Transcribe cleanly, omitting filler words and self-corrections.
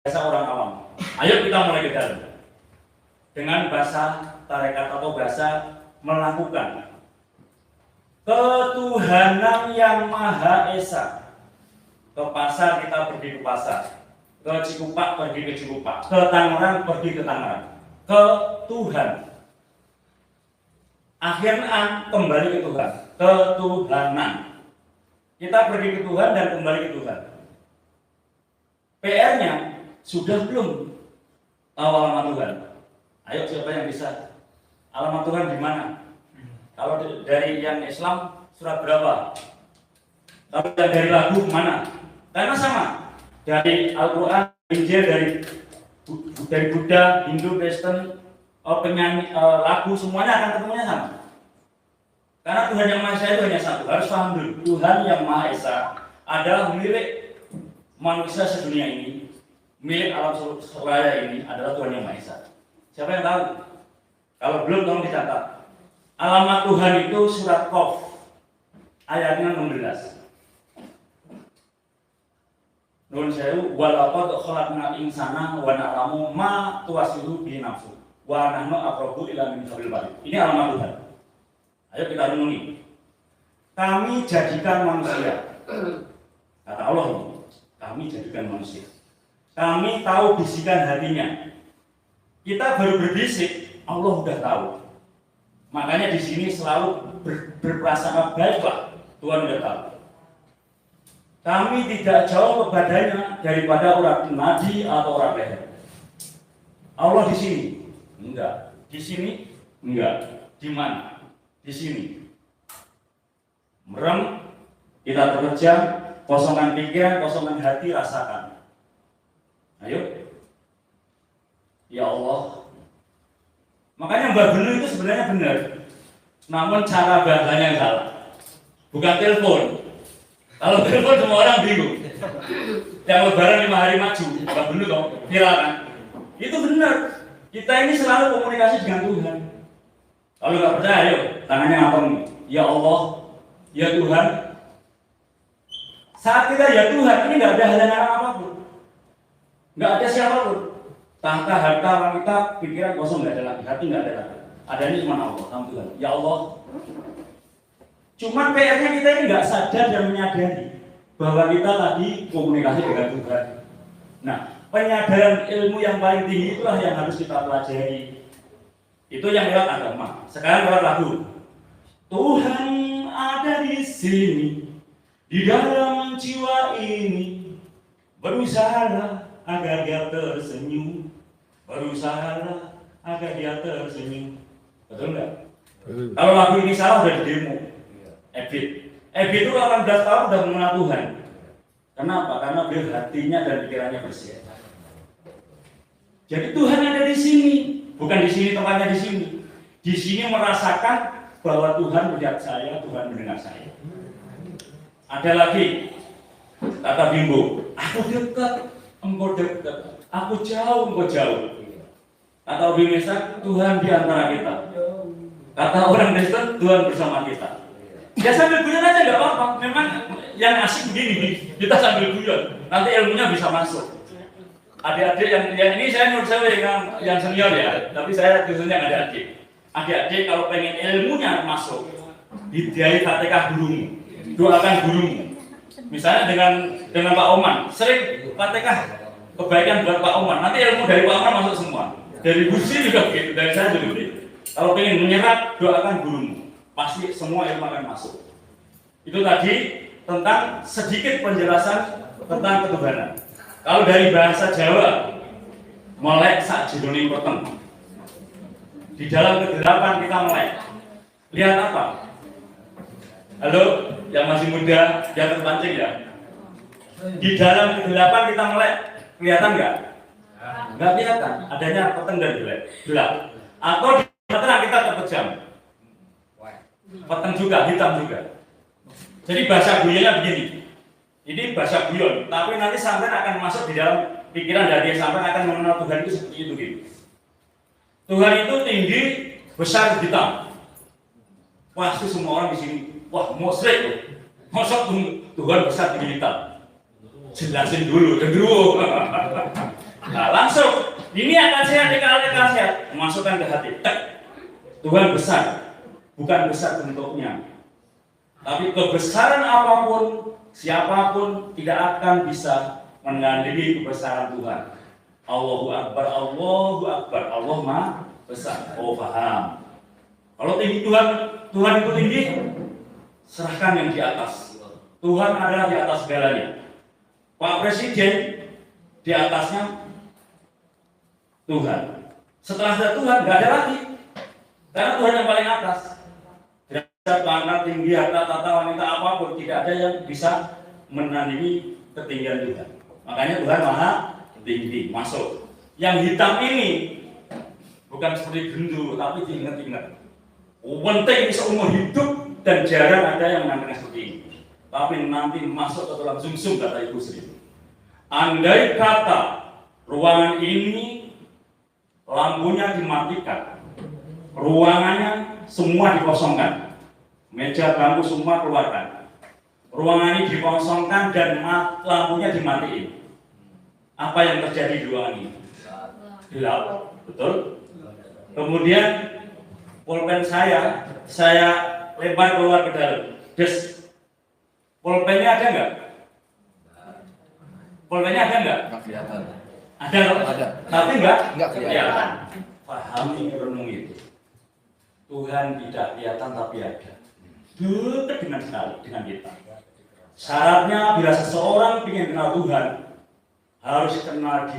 bahasa orang awam. Ayo kita mulai ke dalam. Dengan bahasa tarekat atau bahasa melakukan ketuhanan yang Maha Esa. Ke pasar kita pergi ke pasar, ke Cikupa pergi ke Cikupa, ke Tangerang pergi ke Tangerang. Ke Tuhan. Akhirnya kembali ke Tuhan. Ketuhanan. Kita pergi ke Tuhan dan kembali ke Tuhan. PR-nya sudah belum tahu alamat Tuhan? Ayo siapa yang bisa? Alamat Tuhan di mana? Kalau dari yang Islam surat berapa? Kalau dari lagu mana? Karena sama. Dari Al-Quran, Injil, dari Buddha, Hindu, Kristen, penyanyi, lagu semuanya akan ketemunya sama. Karena Tuhan yang Maha Esa itu hanya satu. Harus paham dulu. Tuhan yang Maha Esa adalah milik manusia sedunia ini, milik alam raya ini adalah Tuhan yang Maha Esa. Siapa yang tahu? Kalau belum, tolong dicatat. Alamat Tuhan itu surat Qaf ayatnya 16. Nun sewu walaqad khalaqna insana wa na'lamu ma tuwasilu bi nafsu wa nahnu aqrabu ila min hablil warid. Ini alamat Tuhan. Ayo kita renungi. Kami jadikan manusia. Kata Allah ini, kami jadikan manusia. Kami tahu bisikan hatinya. Kita baru berbisik, Allah sudah tahu. Makanya di sini selalu berprasangka baiklah, Tuhan sudah tahu. Kami tidak jauh kepadanya daripada orang nadi atau orang leher. Allah di sini? Enggak. Di sini? Enggak. Di mana? Di sini. Merem, kita bekerja, kosongan pikiran, kosongan hati, rasakan. Ayo. Ya Allah. Makanya Mbak Benu itu sebenarnya benar. Namun cara bahasanya salah. Bukan telepon. Kalau telepon semua orang bingung. Yang lebaran 5 hari maju, Mbak Benu dong, viral kan? Itu benar. Kita ini selalu komunikasi dengan Tuhan. Kalau nggak percaya, ayo tangannya ngapung. Ya Allah, ya Tuhan. Saat kita ya Tuhan, ini nggak ada halangan apapun, nggak ada siapapun. Tahta, harta, wanita, pikiran kosong nggak ada lagi, hati nggak ada lagi. Adanya cuma Allah, sama Tuhan. Ya Allah. Cuma PR-nya kita ini nggak sadar dan menyadari bahwa kita tadi komunikasi dengan Tuhan. Nah, penyadaran ilmu yang paling tinggi itulah yang harus kita pelajari. Itu yang lewat agama. Sekarang lewat lagu. Tuhan ada di sini, di dalam jiwa ini. Berusahalah agar dia tersenyum. Berusahalah agar dia tersenyum. Betul nggak? Kalau lagu ini salah udah di demo. Ebit itu 18 tahun udah mengenal Tuhan. Kenapa? Karena beliau hatinya dan pikirannya bersih. Jadi Tuhan ada di sini, bukan di sini tempatnya di sini. Di sini merasakan bahwa Tuhan melihat saya, Tuhan mendengar saya. Ada lagi kata Bimbo, aku dekat, engkau dekat, aku jauh, engkau jauh. Kata Obi Mesak, Tuhan di antara kita. Kata orang Kristen, Tuhan bersama kita. Ya sambil guyon aja nggak apa-apa. Memang yang asik begini, kita sambil guyon. Nanti ilmunya bisa masuk. Adik-adik yang ini saya menurut saya yang senior ya, tapi saya khususnya nggak ada adik. Adik-adik kalau pengen ilmunya masuk, didiai Fatihah gurumu, doakan gurumu. Misalnya dengan Pak Oman, sering Fatihah kebaikan buat Pak Oman. Nanti ilmu dari Pak Oman masuk semua. Dari Busi juga begitu, dari saya juga begitu. Kalau pengen menyerap, doakan gurumu. Pasti semua ilmu akan masuk. Itu tadi tentang sedikit penjelasan tentang ketuhanan. Kalau dari bahasa Jawa, melek sak jroning peteng. Di dalam kegelapan kita melek. Lihat apa? Halo, yang masih muda, jangan terpancing ya. Di dalam kegelapan kita melek, kelihatan nggak? Nggak kelihatan. Adanya peteng dan gelap. Atau di terang kita terpejam. Peteng juga, hitam juga. Jadi bahasa guyonnya begini. Ini bahasa guyon, tapi nanti sampai akan masuk di dalam pikiran dari sampai akan mengenal Tuhan itu seperti itu gitu. Tuhan itu tinggi, besar, hitam. Pasti semua orang di sini, wah musyrik loh. Masa Tuhan besar tinggi hitam? Jelasin dulu, gendruwo. Ini akan sehat, akan sehat. Masukkan ke hati. Tek. Tuhan besar, bukan besar bentuknya, tapi kebesaran apapun, siapapun tidak akan bisa menandingi kebesaran Tuhan. Allahu Akbar, Allahu Akbar, Allah Maha Besar. Oh, paham. Kalau tinggi Tuhan itu tinggi, serahkan yang di atas. Tuhan adalah di atas segalanya. Pak Presiden di atasnya Tuhan. Setelah ada Tuhan, nggak ada lagi. Karena Tuhan yang paling atas. Derajat, pangkat, tinggi, harta, tata, wanita, apapun, tidak ada yang bisa menandingi ketinggian Tuhan. Makanya Tuhan Maha Tinggi. Masuk. Yang hitam ini bukan seperti gendu, tapi diingat-ingat. Penting seumur hidup dan jarang ada yang menantang seperti ini. Tapi nanti masuk ke dalam sumsum, kata Ibu Sri. Andai kata ruangan ini lampunya dimatikan, ruangannya semua dikosongkan, meja bangku semua keluarkan, ruangan ini dikosongkan dan lampunya dimatiin. Apa yang terjadi di ruangan ini? Gelap, betul? Kemudian pulpen saya lempar keluar ke dalam. Des, pulpennya ada nggak? Pulpennya ada nggak? Nggak kelihatan. Ada, Ada. tapi nggak kelihatan. Pahami renung itu. Tuhan tidak kelihatan tapi ada. Dekat dengan sekali dengan kita. Syaratnya bila seseorang ingin kenal Tuhan, harus kenal diri.